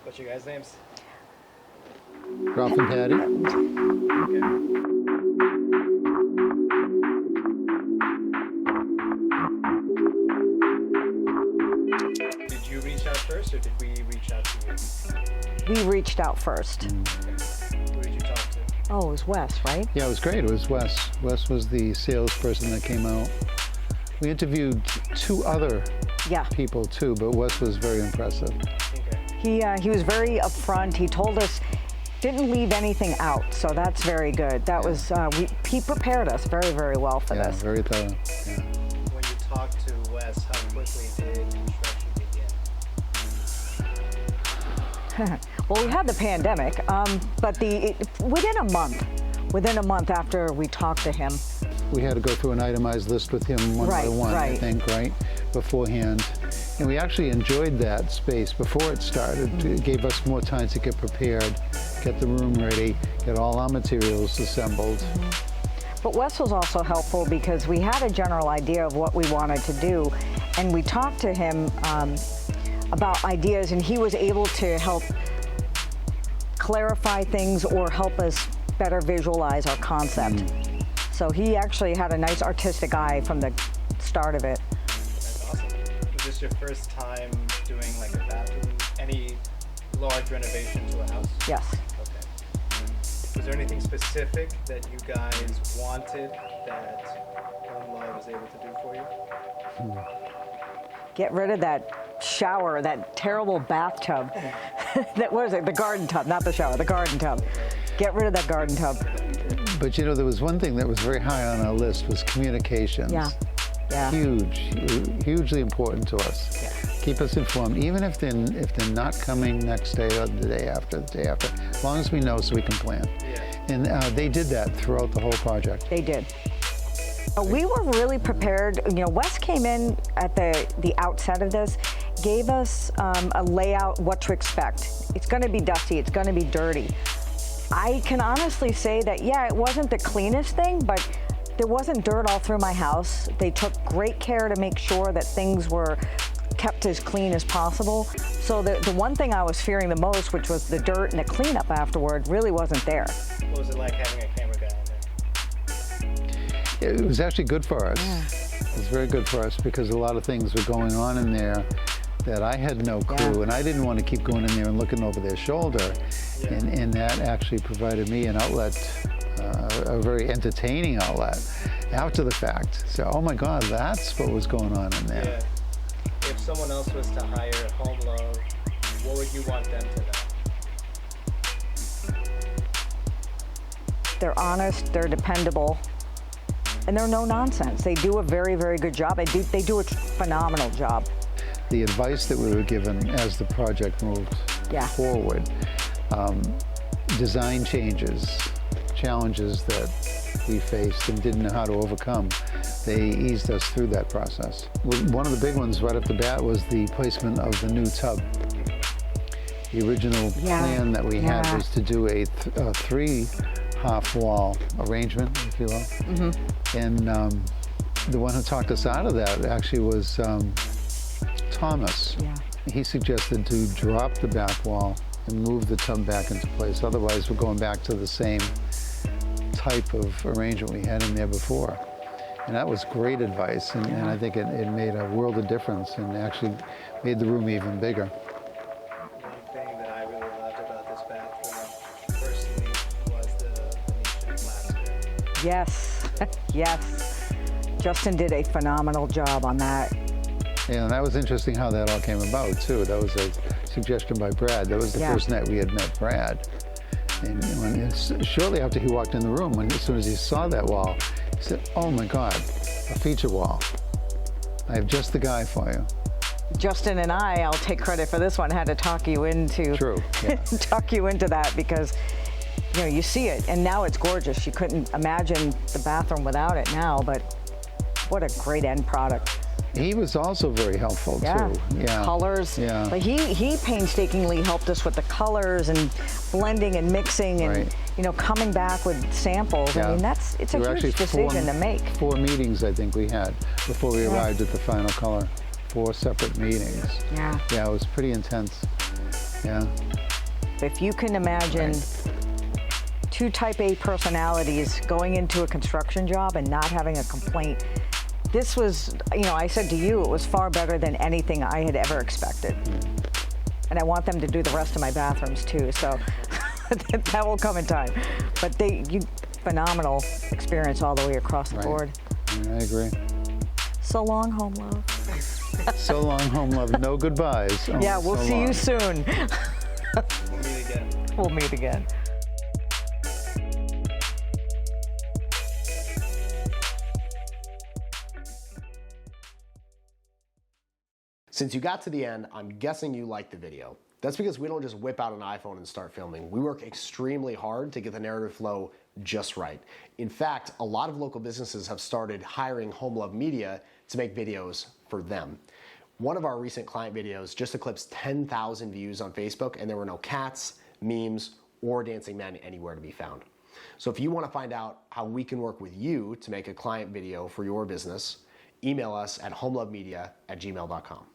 What's your guys' names? Ralph and Patty. Okay. Did you reach out first, or did we reach out to you? We reached out first. Who did you talk to? Oh, it was Wes, right? Yeah, it was great. It was Wes. Wes was the salesperson that came out. We interviewed 2 other Yeah. people too, but Wes was very impressive. Okay. He was very upfront. He told us, didn't leave anything out, so that's very good. That was he prepared us very, very well for Yeah, this. very thorough. Yeah. When you talked to Wes, how quickly did construction begin? Well, we had the pandemic, but within a month after we talked to him. We had to go through an itemized list with him one by one, I Right. think, right, beforehand. And we actually enjoyed that space before it started. It gave us more time to get prepared, get the room ready, get all our materials assembled. But Wes was also helpful because we had a general idea of what we wanted to do, and we talked to him about ideas, and he was able to help clarify things or help us better visualize our concept. So he actually had a nice artistic eye from the start of it. That's awesome. Was this your first time doing like a bathroom, any large renovation to a house? Yes. Okay. Was there anything specific that you guys wanted that HomeLaw was able to do for you? Get rid of that shower, that terrible bathtub. What is it? The garden tub, not the shower, the garden tub. Get rid of that garden tub. But you know, there was one thing that was very high on our list was communications. Yeah. Yeah. Hugely important to us. Yeah. Keep us informed, even if they're not coming next day or the day after, as long as we know so we can plan. Yeah. And they did that throughout the whole project. They did. We were really prepared. You know, Wes came in at the outset of this, gave us a layout, what to expect. It's going to be dusty. It's going to be dirty. I can honestly say that, yeah, it wasn't the cleanest thing, but there wasn't dirt all through my house. They took great care to make sure that things were kept as clean as possible. So the one thing I was fearing the most, which was the dirt and the cleanup afterward, really wasn't there. What was it like having a camera guy in there? It was actually good for us. Yeah. It was very good for us because a lot of things were going on in there that I had no clue, Yeah. and I didn't want to keep going in there and looking over their shoulder. Yeah. And that actually provided me an outlet, a very entertaining outlet after the fact. So, oh my God, that's what was going on in there. Yeah. If someone else was to hire HomeLaw, what would you want them to know? They're honest, they're dependable, and they're no nonsense. They do a very, very good job. They do a phenomenal job. The advice that we were given as the project moved Yeah. forward, design changes, challenges that we faced and didn't know how to overcome, they eased us through that process. One of the big ones right off the bat was the placement of the new tub. The original plan that we had was to do a 3 half-wall arrangement, if you will. And the one who talked us out of that actually was Thomas. Yeah. He suggested to drop the back wall and move the tub back into place. Otherwise, we're going back to the same type of arrangement we had in there before. And that was great advice, and I think it made a world of difference and actually made the room even bigger. One thing that I really loved about this bathroom, personally, was the Venetian plaster. Yes, yes. Justin did a phenomenal job on that. And that was interesting how that all came about, too. That was a suggestion by Brad. That was the first night we had met Brad. And shortly after he walked in the room, as soon as he saw that wall, he said, oh my God, a feature wall. I have just the guy for you. Justin and I'll take credit for this one, had to talk you into talk you into that because you see it and now it's gorgeous. You couldn't imagine the bathroom without it now, but what a great end product. He was also very helpful too. Yeah. Colors. Yeah. But he painstakingly helped us with the colors and blending and mixing and coming back with samples. Yeah. I mean it's a huge decision to make. 4 meetings I think we had before we arrived at the final color. 4 separate meetings. Yeah. Yeah, it was pretty intense. Yeah. love. If you can imagine two type A personalities going into a construction job and not having a complaint, this was, I said to you, it was far better than anything I had ever expected. And I want them to do the rest of my bathrooms too, so that will come in time. But phenomenal experience all the way across the board. Yeah, I agree. So long, home love. So long, home love. No goodbyes. Yeah, we'll see you soon. We'll meet again. We'll meet again. Since you got to the end, I'm guessing you liked the video. That's because we don't just whip out an iPhone and start filming. We work extremely hard to get the narrative flow just right. In fact, a lot of local businesses have started hiring Home Love Media to make videos for them. One of our recent client videos just eclipsed 10,000 views on Facebook, and there were no cats, memes, or dancing men anywhere to be found. So if you want to find out how we can work with you to make a client video for your business, email us at homelovemedia@gmail.com.